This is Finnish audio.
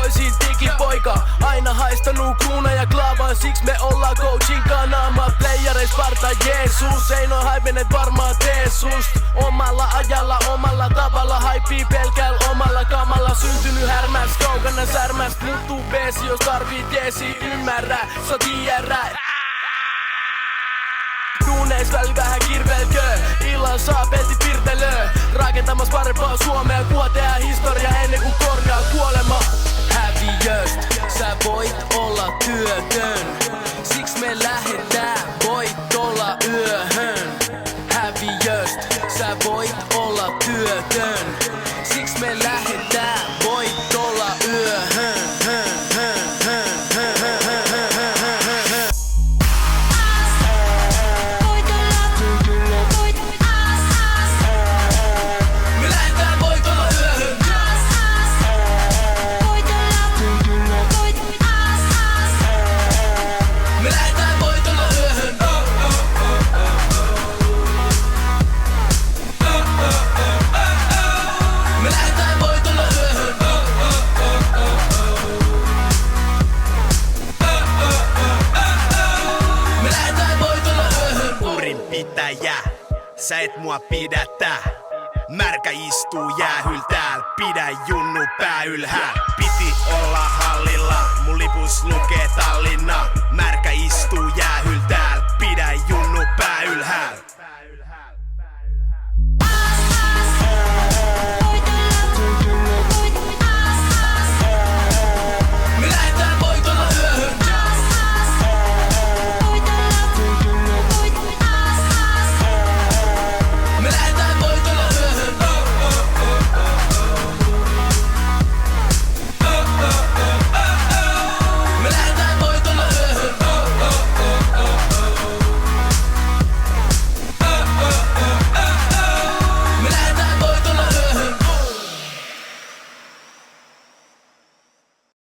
kotoisin digipoika. Aina haistanut kruuna ja klaavaa, siks me ollaan coachin kanama. Playereis Sparta Jeesus, ei noin haipenet varmaan tee sust. Omalla ajalla, omalla tavalla, haipii pelkällä omalla kamalla. Syntynyt härmäs, kaukana särmäs, muuttuu peesi, jos tarvii teesi. Ymmärrä, sä tiedä. Duuneis väli vähän kirvelkö, illan saa pelti pirtelö. Rakentamas parempaa Suomea, kuva tehdä historia ennen kuin korjaa kuolema. Häviöst, sä voit olla työtön, siks me lähetään, voit olla yöhön. Häviöst, sä voit olla työtön, siks me lähetään, voit olla yöhön. Sä et mua pidätä. Märkä istuu jäähyl tääl, pidä junnu pää ylhääl. Piti olla hallilla, mun lipus lukee Tallinna. Märkä istuu jäähyl tääl, pidä junnu pää ylhääl.